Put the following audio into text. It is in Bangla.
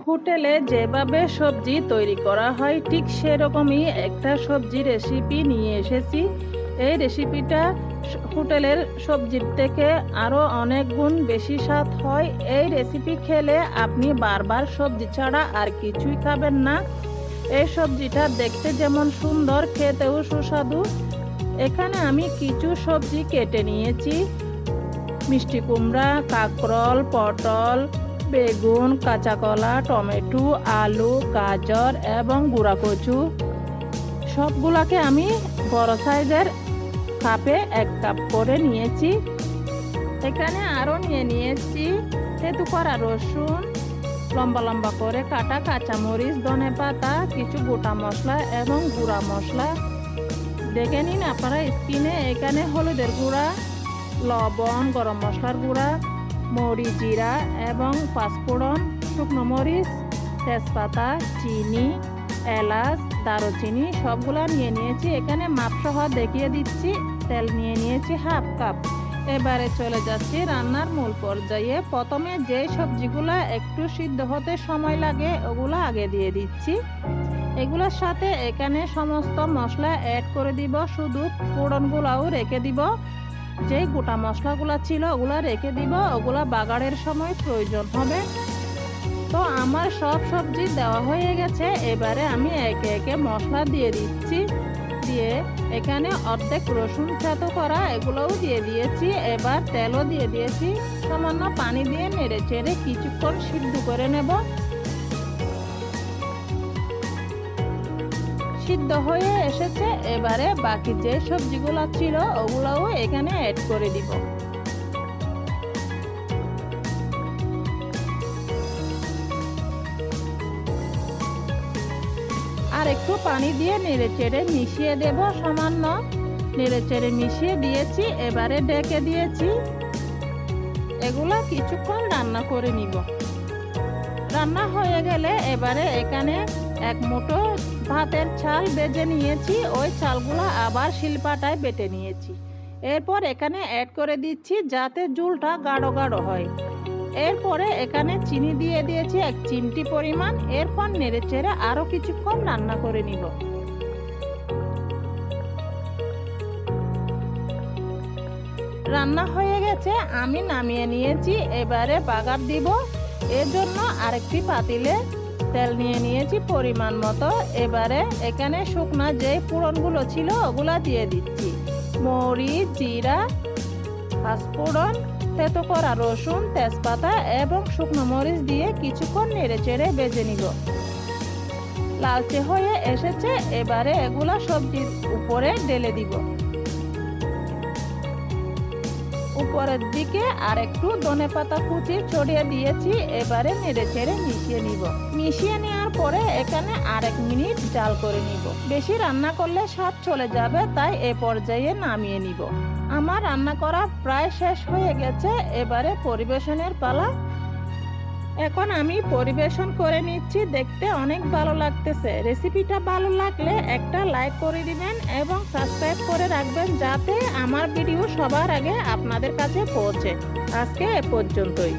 হোটেলে যেভাবে সবজি তৈরি করা হয় ঠিক সেরকমই একটা সবজি রেসিপি নিয়ে এসেছি। এই রেসিপিটা হোটেলের সবজির থেকে আরও অনেক গুণ বেশি স্বাদ হয়। এই রেসিপি খেলে আপনি বারবার সবজি ছাড়া আর কিছুই খাবেন না। এই সবজিটা দেখতে যেমন সুন্দর, খেতেও সুস্বাদু। এখানে আমি কিছু সবজি কেটে নিয়েছি। মিষ্টি কুমড়া, কাঁকরোল, পটল, বেগুন, কাঁচা কলা, টমেটো, আলু, গাজর এবং গুঁড়া কচু সবগুলাকে আমি বড় সাইজের কাপে 1 কাপ করে নিয়েছি। এখানে আরও নিয়ে নিয়েছি থেতু করা রসুন, লম্বা লম্বা করে কাটা কাঁচামরিচ, ধনেপাতা, কিছু গোটা মশলা এবং গুঁড়া মশলা। দেখে নিন আপনারা স্ক্রিনে। এখানে হলুদের গুঁড়া, লবণ, গরম মশলার গুঁড়া, মরিচ, জিরা এবং পাঁচফোড়ন, শুকনো মরিচ, তেজপাতা, চিনি, এলাচ, দারুচিনি সবগুলা নিয়ে নিয়েছি। এখানে মাপসহ দেখিয়ে দিচ্ছি। তেল নিয়ে নিয়েছি 1/2 কাপ। এবারে চলে যাচ্ছি রান্নার মূল পর্যায়ে। প্রথমে যে সবজিগুলা একটু সিদ্ধ হতে সময় লাগে ওগুলো আগে দিয়ে দিচ্ছি। এগুলোর সাথে এখানে সমস্ত মশলা অ্যাড করে দিব, শুধু ফোড়নগুলাও রেখে দিব। যে গোটা মশলাগুলো ছিল ওগুলো রেখে দিব, ওগুলো বাগারের সময় প্রয়োজন হবে। তো আমার সব সবজি দেওয়া হয়ে গেছে। এবারে আমি একে একে মশলা দিয়ে দিচ্ছি। দিয়ে এখানে অর্ধেক রসুন থেতো করা এগুলোও দিয়ে দিয়েছি। এবার তেলও দিয়ে দিয়েছি। সামান্য পানি দিয়ে নেড়ে চেড়ে কিছুক্ষণ সিদ্ধ করে নেব। সিদ্ধ হয়ে এসেছে। এবারে বাকি যে সবজিগুলো ছিল ওগুলোও এখানে অ্যাড করে দিব। আর একটু পানি দিয়ে নেড়ে চেড়ে মিশিয়ে দেব। সামান্য নেড়ে চেড়ে মিশিয়ে দিয়েছি। এবারে ঢেকে দিয়েছি। এগুলো কিছুক্ষণ রান্না করে নিব। রান্না হয়ে গেলে এবারে এখানে 1 মুঠো ভাতের চাল ভেজে নিয়েছি। ওই চালগুলো আবার শিলপাটায় বেটে নিয়েছি। এরপর এখানে অ্যাড করে দিচ্ছি যাতে ঝোলটা গাঢ় গাঢ় হয়। এরপরে এখানে চিনি দিয়ে দিয়েছি 1 চিমটি পরিমাণ। এরপর নেড়ে চেড়ে আরও কিছুক্ষণ রান্না করে নিব। রান্না হয়ে গেছে, আমি নামিয়ে নিয়েছি। এবারে বাগার দিব। এর জন্য আরেকটি পাতিলে তেল নিয়ে নিয়েছি পরিমাণ মতো। এবারে এখানে শুকনা যে ফোড়নগুলো ছিল ওগুলা দিয়ে দিচ্ছি। মরিচ, জিরা, পাঁচফোড়ন, থেতো করা রসুন, তেজপাতা এবং শুকনো মরিচ দিয়ে কিছুক্ষণ নেড়ে চেড়ে ভেজে নিব। লালচে হয়ে এসেছে। এবারে এগুলা সবজির উপরে ঢেলে দিব। উপরের দিকে আর একটু ধনেপাতা কুচি ছড়িয়ে দিয়েছি। এবারে নেড়ে চেড়ে মিশিয়ে নিব। মিশিয়ে নেওয়ার পরে এখানে 1 মিনিট জাল করে নিব। বেশি রান্না করলে স্বাদ চলে যাবে, তাই এ পর্যায়ে নামিয়ে নিব। আমার রান্না করা প্রায় শেষ হয়ে গেছে। এবারে পরিবেশনের পালা। এখন আমি পরিবেশন করে নিচ্ছি। দেখতে অনেক ভালো লাগতেছে। রেসিপিটা ভালো লাগলে একটা লাইক করে দিবেন এবং সাবস্ক্রাইব করে রাখবেন যাতে আমার ভিডিও সবার আগে আপনাদের কাছে পৌঁছে। আজকে এ পর্যন্তই।